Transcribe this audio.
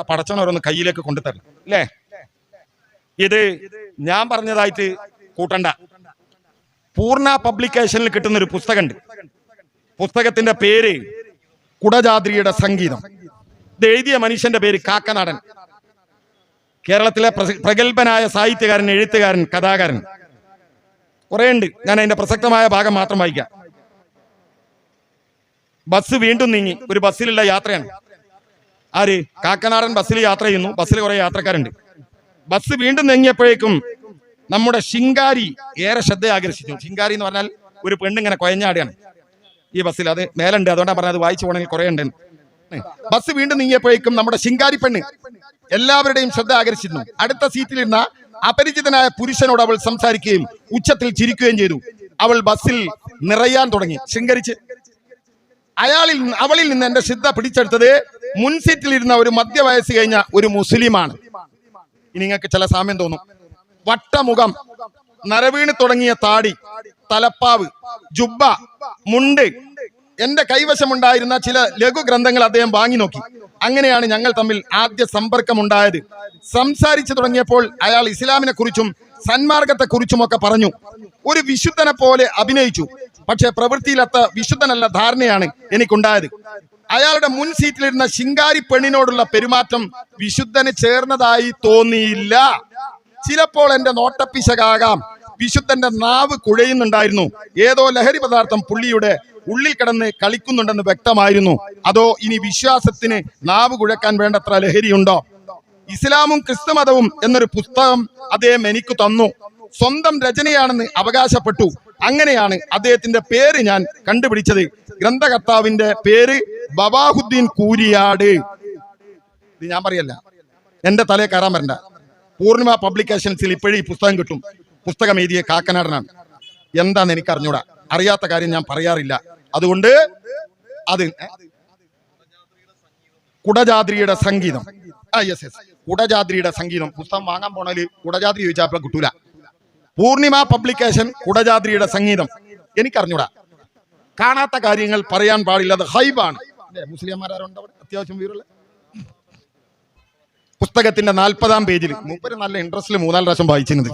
പടച്ചവനോരൊന്ന് കയ്യിലേക്ക് കൊണ്ടുതരണം അല്ലേ? ഇത് ഞാൻ പറഞ്ഞതായിട്ട് കൂട്ടണ്ട. പൂർണ്ണ പബ്ലിക്കേഷനിൽ കിട്ടുന്ന ഒരു പുസ്തകമുണ്ട്. പുസ്തകത്തിന്റെ പേര് കുടജാദ്രിയുടെ സംഗീതം. ഇത് എഴുതിയ മനുഷ്യന്റെ പേര് കാക്കനാടൻ. കേരളത്തിലെ പ്രഗത്ഭനായ സാഹിത്യകാരൻ, എഴുത്തുകാരൻ, കഥാകാരൻ. കുറെ ഉണ്ട്. ഞാൻ അതിന്റെ പ്രസക്തമായ ഭാഗം മാത്രം വായിക്കാം. ബസ് വീണ്ടും നീങ്ങി. ഒരു ബസ്സിലുള്ള യാത്രയാണ്. ആര്? കാക്കനാടൻ ബസ്സിൽ യാത്ര ചെയ്യുന്നു. ബസ്സിൽ കുറെ യാത്രക്കാരുണ്ട്. ബസ് വീണ്ടും നീങ്ങിയപ്പോഴേക്കും നമ്മുടെ ശിങ്കാരി ഏറെ ശ്രദ്ധ ആകർഷിച്ചു. ശിങ്കാരി എന്ന് പറഞ്ഞാൽ ഒരു പെണ്ണിങ്ങനെ കൊയഞ്ഞാടുകയാണ് ഈ ബസ്സിൽ. അത് മേലുണ്ട്, അതുകൊണ്ടാണ് പറഞ്ഞത്. വായിച്ചു പോകണമെങ്കിൽ കുറെ ഉണ്ട്. ബസ് വീണ്ടും നീങ്ങിയപ്പോഴേക്കും നമ്മുടെ ശിങ്കാരി പെണ്ണ് എല്ലാവരുടെയും ശ്രദ്ധ ആകർഷിക്കുന്നു. അടുത്ത സീറ്റിലിരുന്ന അപരിചിതനായ പുരുഷനോട് അവൾ സംസാരിക്കുകയും ഉച്ചത്തിൽ ചിരിക്കുകയും ചെയ്തു. അവൾ ബസ്സിൽ നിറയാൻ തുടങ്ങി. ശൃംഗരിച്ച് അവളിൽ നിന്ന് എന്റെ ശ്രദ്ധ പിടിച്ചെടുത്തത് മുൻ സീറ്റിലിരുന്ന ഒരു മധ്യവയസ്സ് കഴിഞ്ഞ ഒരു മുസ്ലിമാണ്. ഇനി നിങ്ങൾക്ക് ചില സാമ്യം തോന്നും. വട്ടമുഖം, നരവീണ് തുടങ്ങിയ താടി, തലപ്പാവ്, ജുബ്ബ, മുണ്ട്. എന്റെ കൈവശമുണ്ടായിരുന്ന ചില ലഘു ഗ്രന്ഥങ്ങൾ അദ്ദേഹം വാങ്ങി നോക്കി. അങ്ങനെയാണ് ഞങ്ങൾ തമ്മിൽ ആദ്യ സമ്പർക്കമുണ്ടായത്. സംസാരിച്ചു തുടങ്ങിയപ്പോൾ അയാൾ ഇസ്ലാമിനെ കുറിച്ചും സന്മാർഗത്തെ കുറിച്ചുമൊക്കെ പറഞ്ഞു. ഒരു വിശുദ്ധനെ പോലെ അഭിനയിച്ചു. പക്ഷെ പ്രവൃത്തിയിലത്ത വിശുദ്ധനല്ല ധാരണയാണ് എനിക്കുണ്ടായത്. അയാളുടെ മുൻ സീറ്റിലിരുന്ന ശിങ്കാരി പെണ്ണിനോടുള്ള പെരുമാറ്റം വിശുദ്ധന് ചേർന്നതായി തോന്നിയില്ല. ചിലപ്പോൾ എന്റെ നോട്ടപ്പിശകാകാം. വിശുദ്ധന്റെ നാവ് കുഴയുന്നുണ്ടായിരുന്നു. ഏതോ ലഹരി പദാർത്ഥം പുള്ളിയുടെ ഉള്ളിൽ കിടന്ന് കളിക്കുന്നുണ്ടെന്ന് വ്യക്തമായിരുന്നു. അതോ ഇനി വിശ്വാസത്തിന് നാവ് കുഴക്കാൻ വേണ്ടത്ര ലഹരിയുണ്ടോ? ഇസ്ലാമും ക്രിസ്തുമതവും എന്നൊരു പുസ്തകം അദ്ദേഹം എനിക്ക് തന്നു. സ്വന്തം രചനയാണെന്ന് അവകാശപ്പെട്ടു. അങ്ങനെയാണ് അദ്ദേഹത്തിന്റെ പേര് ഞാൻ കണ്ടുപിടിച്ചത്. ഗ്രന്ഥകർത്താവിന്റെ പേര് ബവാഹുദ്ദീൻ കൂരിയാട്. ഇത് ഞാൻ പറയല്ല, എന്റെ തലയെ കയറാൻ വരണ്ട. പൂർണിമ പബ്ലിക്കേഷൻസിൽ ഇപ്പോഴും ഈ പുസ്തകം കിട്ടും. പുസ്തകം എഴുതിയ കാക്കനാടനാണ്. എന്താന്ന് എനിക്ക് അറിഞ്ഞൂടാ. അറിയാത്ത കാര്യം ഞാൻ പറയാറില്ല. അതുകൊണ്ട് അത് കുടജാദ്രിയുടെ സംഗീതം. യെസ്, കുടജാദ്രിയുടെ സംഗീതം. പുസ്തകം വാങ്ങാൻ പോണേല് കുടജാദ്രി ചോദിച്ചാൽ കിട്ടൂല. പൂർണിമ പബ്ലിക്കേഷൻ കുടജാദ്രിയുടെ സംഗീതം. എനിക്കറിഞ്ഞൂടാ. കാണാത്ത കാര്യങ്ങൾ പറയാൻ പാടില്ല. അത് ഹൈബാണ്. മുസ്ലിംമാരുണ്ടോ അവിടെ? അത്യാവശ്യം വീറുള്ള പുസ്തകത്തിന്റെ 40-ാം പേജിൽ മൂപ്പര് നല്ല ഇൻട്രസ്റ്റിൽ 3-4 പ്രാവശ്യം വായിച്ചിരുന്നത്.